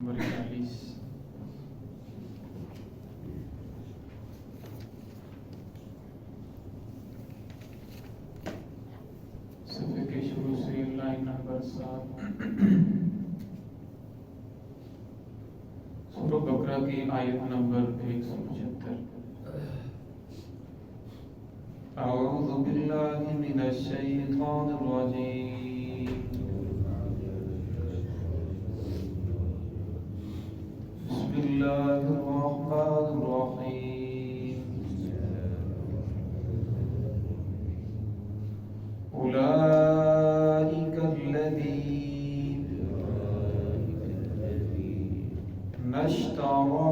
41 صفحے کے شروع سے لائن نمبر 7 سورہ بقرہ کی آیت نمبر 175 اعوذ باللہ من الشیطان الرجیم بسم اللہ الرحمن الرحیم أولئك الذين اشتروا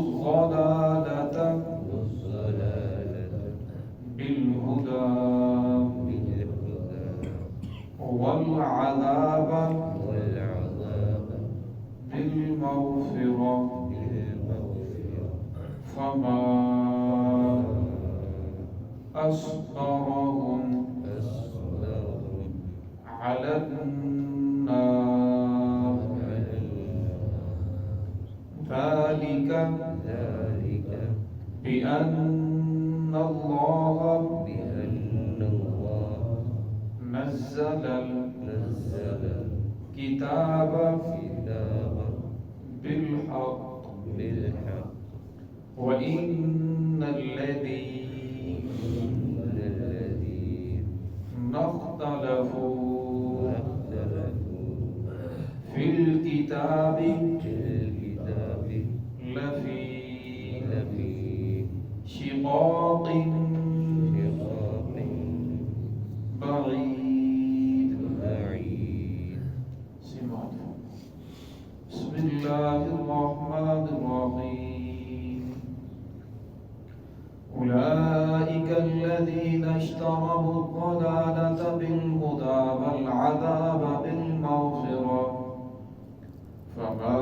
الضلالة بالهدى والعذاب بالمغفرة فما أصبرهم على النار ذلك بأن الله نزل الكتاب بالحق وإن الذين اختلفوا في الكتاب لفي شقاق بعيد بسم الله الرحمن الرحيم أولئك الذين اشتروا الضلالة بالهدى والعذاب بالمغفرة فما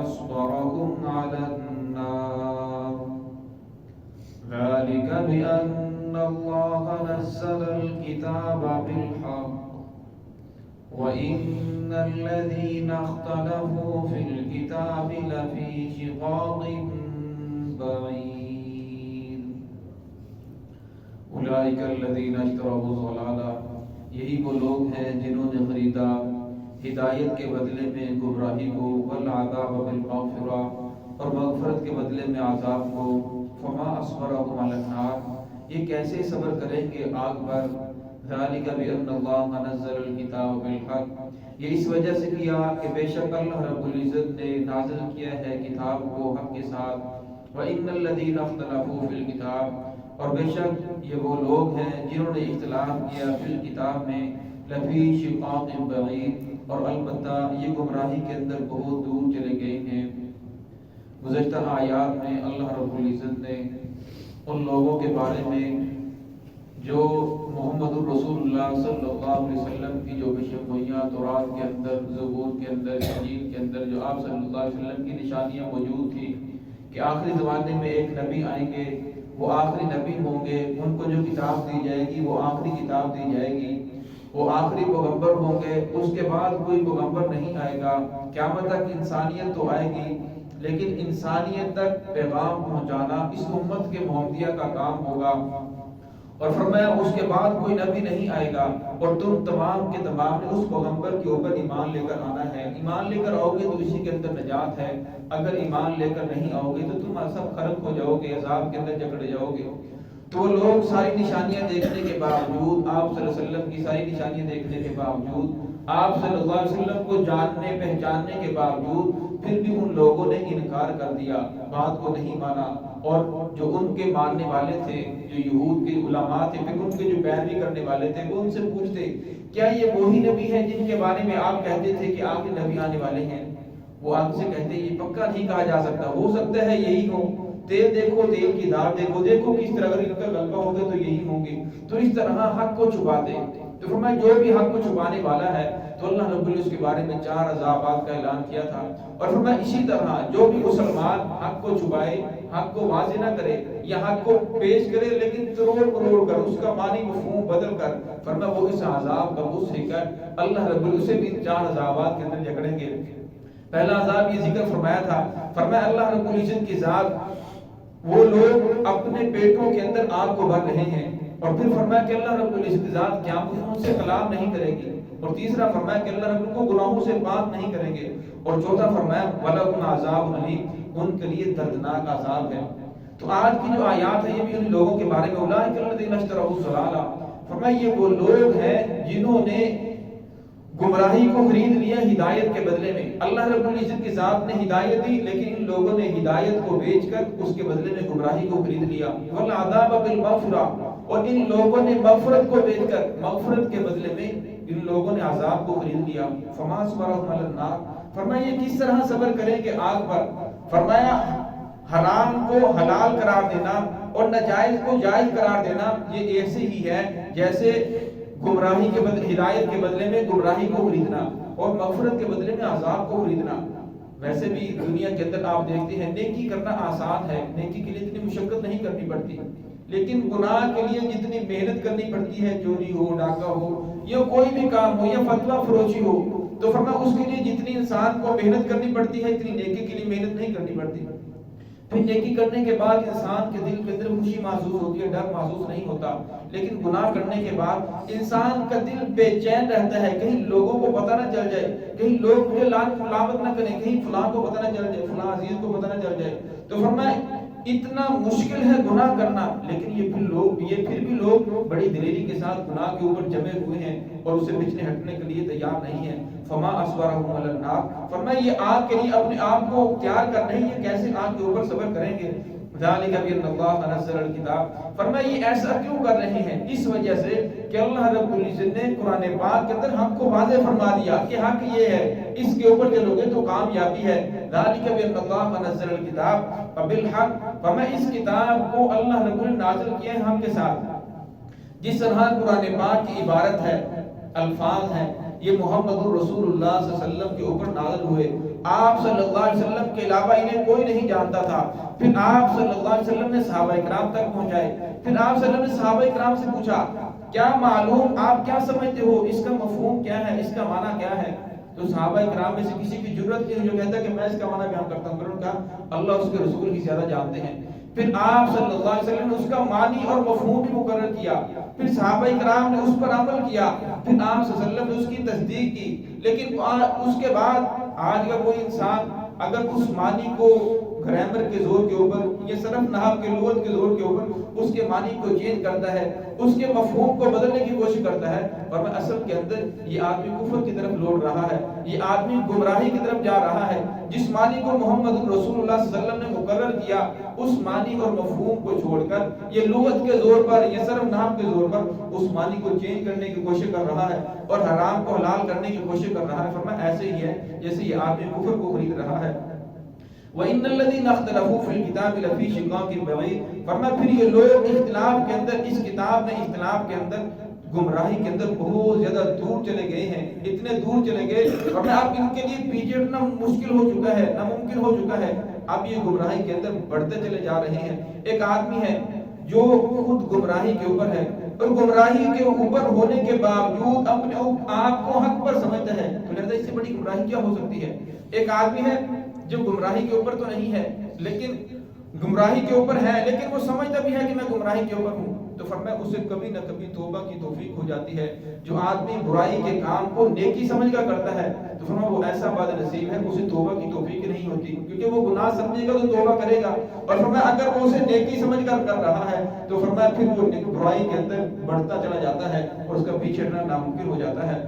أصبرهم على النار ذلك بأن الله نزل الكتاب بالحق وإن الذين اختلفوا في الكتاب لفي شقاق بعيد اولئک الذین اشتروا الضلالہ یہی وہ لوگ ہیں جنہوں نے خریدا ہدایت کے بدلے میں گمراہی کو والعذاب بالمغفرہ اور مغفرت کے بدلے میں عذاب کو فما اصبرهم علی النار یہ کیسے صبر کریں گے آگ پر ذالک بأن اللہ نزل الکتاب بالحق یہ اس وجہ سے کیا کہ بے شک اللہ رب العزت نے نازل کیا ہے کتاب کو حق کے ساتھ وَإِنَّ الَّذِينَ اخْتَلَفُوا فِي الْكِتَابِ اور بے شک یہ وہ لوگ ہیں جنہوں نے اختلاف کیا فی الکتاب میں لفی شقاق بعید اور البتہ یہ گمراہی کے اندر بہت دور چلے گئے ہیں گزشتہ آیات میں اللہ رب العزت نے ان لوگوں کے بارے میں جو محمد الرسول اللہ صلی اللہ علیہ وسلم کی جو بشمویہ تورات کے اندر زبور کے اندر انجیل کے اندر جو آپ صلی اللہ علیہ وسلم کی نشانیاں موجود تھی کہ آخری زمانے میں ایک نبی آئیں گے وہ آخری نبی ہوں گے ان کو جو کتاب دی جائے گی وہ آخری کتاب دی جائے گی وہ آخری پیغمبر ہوں گے اس کے بعد کوئی پیغمبر نہیں آئے گا قیامت تک انسانیت تو آئے گی لیکن انسانیت تک پیغام پہنچانا اس امت کے محمدیہ کا کام ہوگا اور فرمایا اس کے بعد کوئی نبی نہیں آئے گا اور تم تمام کے تمام نے اس پیغمبر کے اوپر ایمان لے کر آنا ہے ایمان لے کر آؤ گے تو اسی کے اندر نجات ہے اگر ایمان لے کر نہیں آؤ گے تو تم سب خرق ہو جاؤ گے عذاب کے اندر جکڑ جاؤ گے تو وہ لوگ ساری نشانیاں دیکھنے کے باوجود آپ صلی اللہ علیہ وسلم کی ساری نشانیاں دیکھنے کے باوجود آپ صلی اللہ علیہ وسلم کو جاننے پہچاننے کے باوجود پھر بھی ان لوگوں نے انکار کر دیا بات کو نہیں مانا اور جو ان کے ماننے والے تھے جو یہود کے علماء تھے پھر ان کے جو پیروی کرنے والے تھے وہ ان سے پوچھتے کیا یہ وہی نبی ہے جن کے بارے میں آپ کہتے تھے کہ آگے نبی آنے والے ہیں وہ آپ سے کہتے یہ پکا نہیں کہا جا سکتا ہو سکتا ہے یہی ہو تیل دیکھو تیل کی دھار دیکھو دیکھو کس طرح اگر ان کا غلبہ ہوگا تو یہی ہوں گے تو اس طرح حق کو چھپاتے تو فرمایا جو بھی حق کو چھپانے والا ہے تو اللہ رب العزت اس کے بارے میں 4 عذابات کا اعلان کیا تھا اور فرمایا اسی طرح جو بھی مسلمان حق کو چھپائے حق کو واضح نہ کرے یا حق کو پیش کرے لیکن تروڑ مروڑ کر اس کا معنی مفہوم بدل کر، فرمایا وہ اس عذاب کا بوجھ لے کر اللہ رب العزت بھی 4 عذابات کے اندر جکڑیں گے۔ پہلا عذاب یہ ذکر فرمایا تھا، فرمایا اللہ رب العزت کی ذات وہ لوگ اپنے پیٹوں کے اندر آگ کو بھر رہے ہیں، اور پھر فرمایا کہ اللہ رب العزت کی ذات قیامت میں ان سے کلام نہیں کرے گی، اور تیسرا فرمایا کہ اللہ رب کو گناہوں سے پاک نہیں کریں گے، اور چوتھا فرمایا وَلَهُمْ عَذَابٌ أَلِيمٌ، ان کے لیے دردناک عذاب ہے۔ تو آج کی جو آیات ہے یہ بھی ان لوگوں کے بارے میں اولئک الذین اشتروا الضلالۃ، فرمایا یہ وہ لوگ ہیں جنہوں نے گمراہی کو خرید لیا ہدایت کے بدلے میں۔ اللہ رب العزت کی ذات نے ہدایت دی لیکن ان لوگوں نے ہدایت کو بیچ کر اس کے بدلے میں گمراہی کو خرید لیا۔ والعذاب بالمغفرہ، اور ان لوگوں نے مغفرت کو بیچ کر مغفرت کے بدلے میں ان لوگوں نے عذاب کو خرید لیا۔ فما صبرهم علی النار، فرمایا یہ کس طرح صبر کریں گے آگ پر؟ فرمایا حرام کو حلال قرار دینا اور ناجائز کو جائز قرار دینا یہ ایسے ہی ہے جیسے گمراہی کے بدلے ہدایت کے بدلے میں گمراہی کو خریدنا اور مغفرت کے بدلے میں عذاب کو خریدنا۔ ویسے بھی دنیا کے اندر آپ دیکھتے ہیں نیکی کرنا آسان ہے، نیکی کے لیے اتنی مشقت نہیں کرنی پڑتی، لیکن گناہ کے لیے جتنی محنت کرنی پڑتی ہے، چوری ہو، ڈاکہ ہو یا کوئی بھی کام ہو یا فتویٰ فروشی ہو، تو فرمایا اس کے لیے جتنی انسان کو محنت کرنی پڑتی ہے اتنی نیکی کے لیے محنت نہیں کرنی پڑتی۔ پھر نیکی کرنے کے بعد انسان کے دل کے اندر خوشی محسوس ہوتی ہے، ڈر محسوس نہیں ہوتا، لیکن گناہ کرنے کے بعد انسان کا دل بے چین رہتا ہے، کہیں لوگوں کو پتہ نہ چل جائے، کہیں لوگ مجھے ملامت نہ کریں، کہیں فلاں کو پتہ نہ چل جائے، فلاں عزیز کو پتہ نہ چل جائے۔ تو فرمایا اتنا مشکل ہے گناہ کرنا، لیکن یہ پھر بھی لوگ بڑی دلیری کے ساتھ گناہ کے اوپر جمے ہوئے ہیں اور اسے بچنے ہٹنے کے لیے تیار نہیں ہیں۔ فما اصبرهم علی النار، فرمایا یہ آگ کے لیے اپنے آپ کو تیار کر رہے ہیں، یہ کیسے آگ کے اوپر صبر کریں گے؟ ذالک بان اللہ نزل الکتاب، فرمایا یہ ایسا کیوں کر رہے ہیں؟ اس وجہ سے کہ اللہ رب العزت نے قرآن پاک کے اندر حق کو واضح فرما دیا کہ حق یہ ہے، اس کے اوپر چلو گے تو کامیابی ہے۔ ذالک بان اللہ نزل الکتاب بالحق، فرمایا اس کتاب کو اللہ رب العزت نازل کیا ہے حق کے ساتھ۔ جس طرح قرآن پاک کی عبارت ہے، الفاظ ہیں، یہ محمد رسول اللہ صلی اللہ علیہ وسلم کے اوپر نازل ہوئے، آپ صلی اللہ علیہ وسلم کے علاوہ انہیں کوئی نہیں جانتا تھا، پھر آپ صلی اللہ علیہ وسلم نے صحابہ کرام تک پہنچائے، پھر آپ صلی اللہ علیہ وسلم نے صحابہ کرام سے پوچھا کیا معلوم، آپ کیا سمجھتے ہو، اس کا مفہوم کیا ہے، اس کا معنی کیا ہے؟ تو صحابہ کرام میں سے کسی کی جرت نہیں جو کہتا ہے کہ میں اس کا معنی بیان کرتا ہوں، پھر ان کا اللہ اس کے رسول ہی زیادہ جانتے ہیں۔ پھر آپ صلی اللہ علیہ وسلم نے اس کا معنی اور مفہوم بھی مقرر کیا، پھر صحابہ کرام نے اس پر عمل کیا، پھر آپ صلی اللہ علیہ وسلم نے اس کی تصدیق کی۔ لیکن اس کے بعد آج کا کوئی انسان اگر اس معنی کو گرامر کے زور کے اوپر یا صرف نحو کے لغت کے زور کے اوپر اس کے معنی کو چینج کرتا ہے، اس کے مفہوم کو بدلنے کی کوشش کرتا ہے، اور میں اصل کے اندر یہ آدمی کفر کی طرف لوٹ رہا ہے، یہ آدمی گمراہی کی طرف جا رہا ہے۔ جس معنی کو محمد رسول اللہ صلی اللہ علیہ وسلم نے مقرر کیا اس معنی اور مفہوم کو چھوڑ کر یہ لغت کے زور پر یا صرف نحو کے زور پر اس معنی کو چینج کرنے کی کوشش کر رہا ہے اور حرام کو حلال کرنے کی کوشش کر رہا ہے۔ فرمایا ایسے ہی ہے جیسے یہ آدمی کفر کو خرید رہا ہے۔ وَإِنَّ الَّذِينَ اخْتَلَفُوا فِي الْكِتَابِ لَفِي شِقَاقٍ بَعِيدٍ، فرمایا پھر یہ لوگ اختلاف کے اندر، اس کتاب میں اختلاف کے اندر، گمراہی کے اندر بہت زیادہ دور چلے گئے ہیں، اتنے دور چلے گئے، فرمایا اب ان کے لیے پیچھے ہٹنا مشکل ہو چکا ہے، ناممکن ہو چکا ہے، اب یہ گمراہی کے اندر بڑھتے چلے جا رہے ہیں۔ ایک آدمی ہے جو خود گمراہی کے اوپر ہے اور گمراہی کے اوپر ہونے کے باوجود اپنے آپ کو حق پر سمجھتا ہے، تو لگتا ہے اس سے بڑی گمراہی کیا ہو سکتی ہے؟ ایک آدمی ہے جو گمراہی کے اوپر تو نہیں ہے لیکن گمراہی کے اوپر ہے، لیکن وہ سمجھتا بھی ہے کہ میں گمراہی کے اوپر ہوں، تو فرمایا اسے کبھی نہ کبھی توبہ کی توفیق ہو جاتی ہے۔ جو آدمی برائی کے کام کو نیکی سمجھ کر کرتا ہے تو فرمایا وہ ایسا بد نصیب ہے اسے توبہ کی توفیق نہیں ہوتی، کیونکہ وہ گناہ سمجھے گا تو توبہ کرے گا، اور فرمایا اگر وہ اسے نیکی سمجھ کر کر رہا ہے تو فرمایا پھر وہ برائی کے اندر بڑھتا چلا جاتا ہے اور اس کا پیچھے ہٹنا ناممکن ہو جاتا ہے۔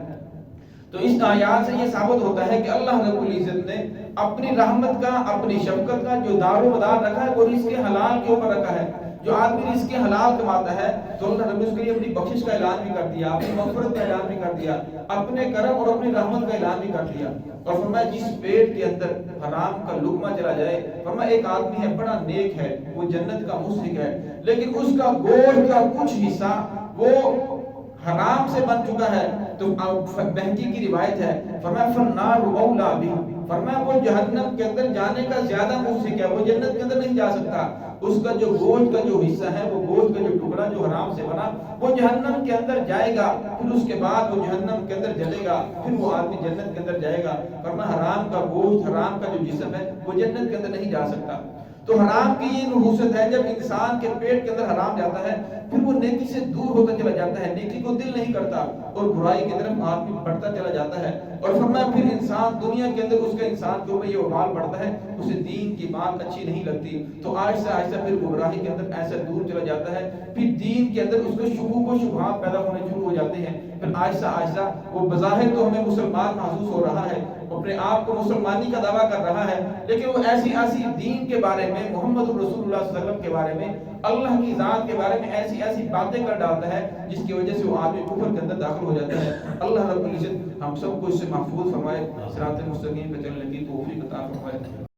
تو اس آیات سے یہ ثابت ہوتا ہے کہ اللہ رب العزت نے اپنی رحمت کا، اپنی شفقت کا جو دار و مدار رکھا ہے وہ رزق حلال کے اوپر رکھا ہے۔ جو آدمی رزق حلال کماتا ہے تو اللہ رب العزت کے لیے اپنی بخشش کا اعلان بھی کر دیا، اپنی مغفرت کا اعلان بھی کر دیا، اپنے کرم اور اپنی رحمت کا اعلان بھی کر دیا۔ اور فرمایا جس پیٹ کے اندر حرام کا لقمہ چلا جائے، فرمایا ایک آدمی ہے بڑا نیک ہے، وہ جنت کا مستحق ہے، لیکن اس کا گوشت کا کچھ حصہ وہ حرام سے بن چکا ہے، تو بہنگی کی روایت ہے، فرمایا فالنار اولا بھی، فرمایا وہ جہنم کے اندر جانے کا زیادہ موسیق ہے، وہ جنت کے اندر نہیں جا سکتا، اس کا جو گوشت کا جو حصہ ہے، وہ گوشت کا جو ٹکڑا جو حرام سے بنا وہ جہنم کے اندر جائے گا، پھر اس کے بعد وہ جہنم کے اندر جلے گا، پھر وہ آدمی جنت کے اندر جائے گا۔ فرمایا حرام کا گوشت، حرام کا جو جسم ہے وہ جنت کے اندر نہیں جا سکتا۔ تو حرام کی یہ نحوست ہے، جب انسان کے پیٹ کے اندر حرام جاتا ہے پھر وہ نیکی سے دور ہوتا چلا جاتا ہے، نیکی کو دل نہیں کرتا اور برائی کی طرف آدمی بڑھتا چلا جاتا ہے۔ اور فرمایا پھر انسان دنیا کے اندر اس کا انسان کے اوپر یہ وبال بڑھتا ہے، اسے دین کی بات اچھی نہیں لگتی، تو آہستہ آہستہ پھر گمراہی کے اندر ایسا دور چلا جاتا ہے، پھر دین کے اندر اس کو شکوک و شبہات پیدا ہونے شروع ہو جاتے ہیں، پھر آہستہ آہستہ وہ بظاہر تو ہمیں مسلمان محسوس ہو رہا ہے، اپنے آپ کو مسلمانی کا دعویٰ کر رہا ہے، لیکن وہ ایسی ایسی دین کے بارے میں، محمد رسول اللہ صلی اللہ علیہ وسلم کے بارے میں، اللہ کی ذات کے بارے میں ایسی ایسی باتیں کر ڈالتا ہے جس کی وجہ سے وہ آدمی کفر کے اندر داخل ہو جاتا ہے۔ اللہ رب العزت ہم سب کو اس سے محفوظ فرمائے، صراط مستقیم پہ چلنے کی توفیق عطا فرمائے۔